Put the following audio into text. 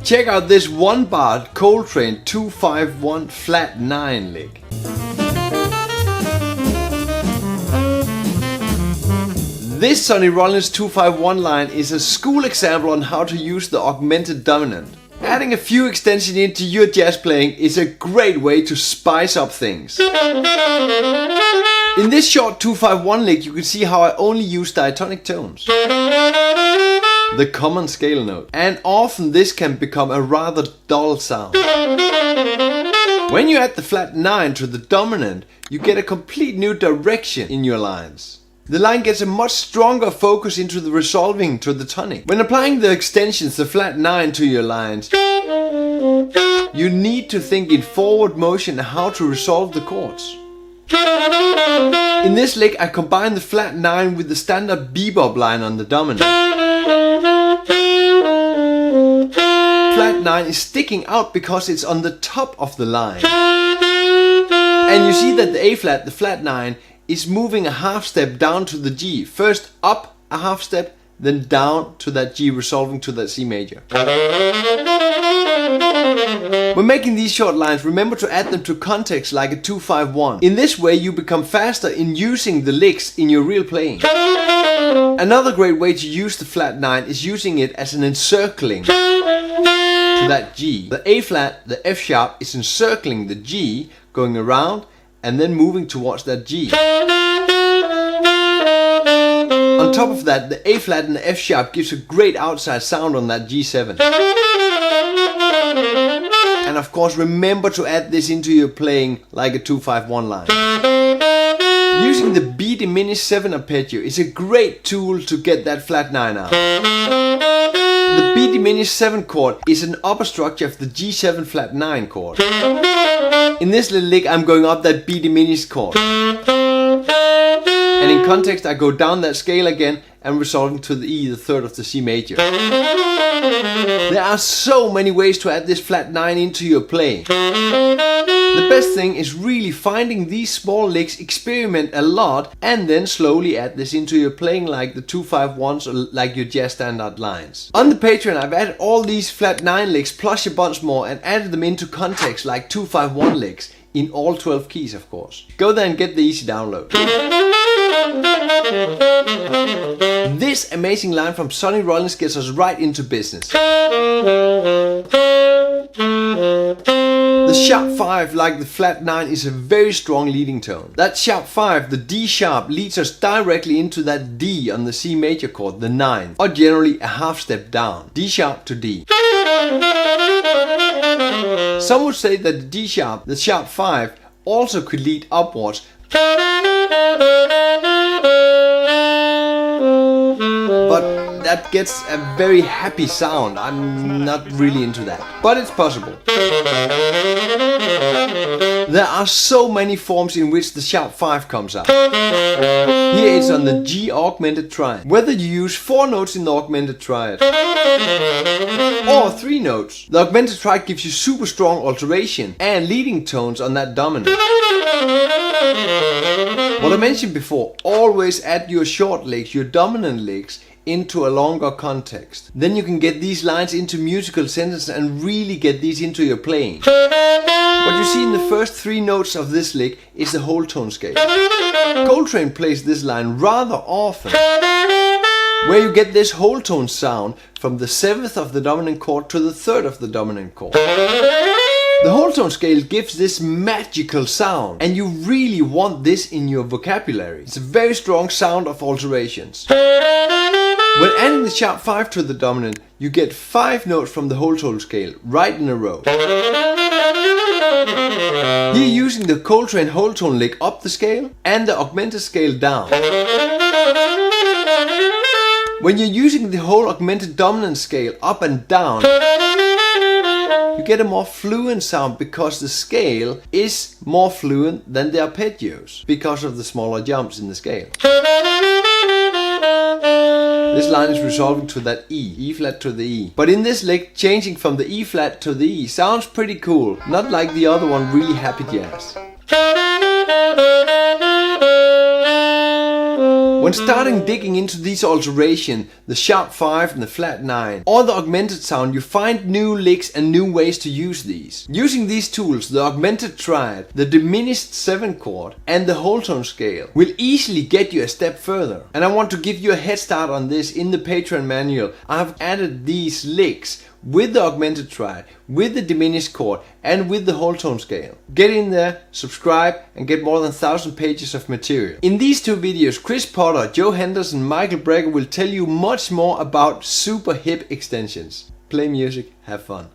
Check out this 1-bar Coltrane 251 flat 9 lick. This Sonny Rollins 251 line is a school example on how to use the augmented dominant. Adding a few extensions into your jazz playing is a great way to spice up things. In this short 251 lick you can see how I only use diatonic tones, the common scale note, and often this can become a rather dull sound. When you add the flat 9 to the dominant, you get a complete new direction in your lines. The line gets a much stronger focus into the resolving to the tonic. When applying the extensions, the flat 9 to your lines, you need to think in forward motion how to resolve the chords. In this lick I combine the flat 9 with the standard bebop line on the dominant. Flat 9 is sticking out because it's on the top of the line. And you see that the A flat, the flat 9, is moving a half step down to the G. First up a half step, then down to that G, resolving to that C major. When making these short lines, remember to add them to context like a 251. In this way you become faster in using the licks in your real playing. Another great way to use the flat 9 is using it as an encircling to that G. The A flat, the F sharp, is encircling the G, going around and then moving towards that G. On top of that, the A flat and the F sharp gives a great outside sound on that G7. And of course remember to add this into your playing like a 251 line. Using the B diminished 7 arpeggio is a great tool to get that flat 9 out. The B diminished 7 chord is an upper structure of the G7 flat 9 chord. In this little lick I'm going up that B diminished chord. And in context I go down that scale again and resolving to the E, the third of the C major. There are so many ways to add this flat 9 into your playing. The best thing is really finding these small licks, experiment a lot, and then slowly add this into your playing like the 251s or like your jazz standard lines. On the Patreon I've added all these flat 9 licks plus a bunch more and added them into context like 251 licks, in all 12 keys of course. Go there and get the easy download. This amazing line from Sonny Rollins gets us right into business. The sharp 5, like the flat 9, is a very strong leading tone. That sharp 5, the D sharp, leads us directly into that D on the C major chord, the 9th, or generally a half step down, D sharp to D. Some would say that the D sharp, the sharp 5, also could lead upwards. But that gets a very happy sound. I'm not really into that. But it's possible. There are so many forms in which the sharp 5 comes out. Here it's on the G Augmented Triad. Whether you use 4 notes in the Augmented Triad or 3 notes, the Augmented Triad gives you super strong alteration and leading tones on that dominant. What I mentioned before, always add your short licks, your dominant licks, into a longer context. Then you can get these lines into musical sentences and really get these into your playing. What you see in the first 3 notes of this lick is the whole tone scale. Coltrane plays this line rather often, where you get this whole tone sound from the 7th of the dominant chord to the 3rd of the dominant chord. The whole tone scale gives this magical sound, and you really want this in your vocabulary. It's a very strong sound of alterations. When adding the sharp 5 to the dominant, you get 5 notes from the whole tone scale, right in a row. Here using the Coltrane whole tone lick up the scale and the Augmented Scale down. When you're using the whole Augmented Dominant scale up and down, you get a more fluent sound because the scale is more fluent than the arpeggios because of the smaller jumps in the scale. This line is resolving to that E flat to the E. But in this lick, changing from the E flat to the E sounds pretty cool, not like the other one, really happy jazz. When starting digging into these alterations, the sharp 5 and the flat 9, or the augmented sound, you find new licks and new ways to use these. Using these tools, the Augmented Triad, the Diminished 7 chord, and the whole tone scale will easily get you a step further. And I want to give you a head start on this in the Patreon manual. I have added these licks with the Augmented Triad, with the diminished chord, and with the whole tone scale. Get in there, subscribe, and get more than 1,000 pages of material. In these two videos, Chris Potter, Joe Henderson, Michael Brecker will tell you much more about super hip extensions. Play music, have fun.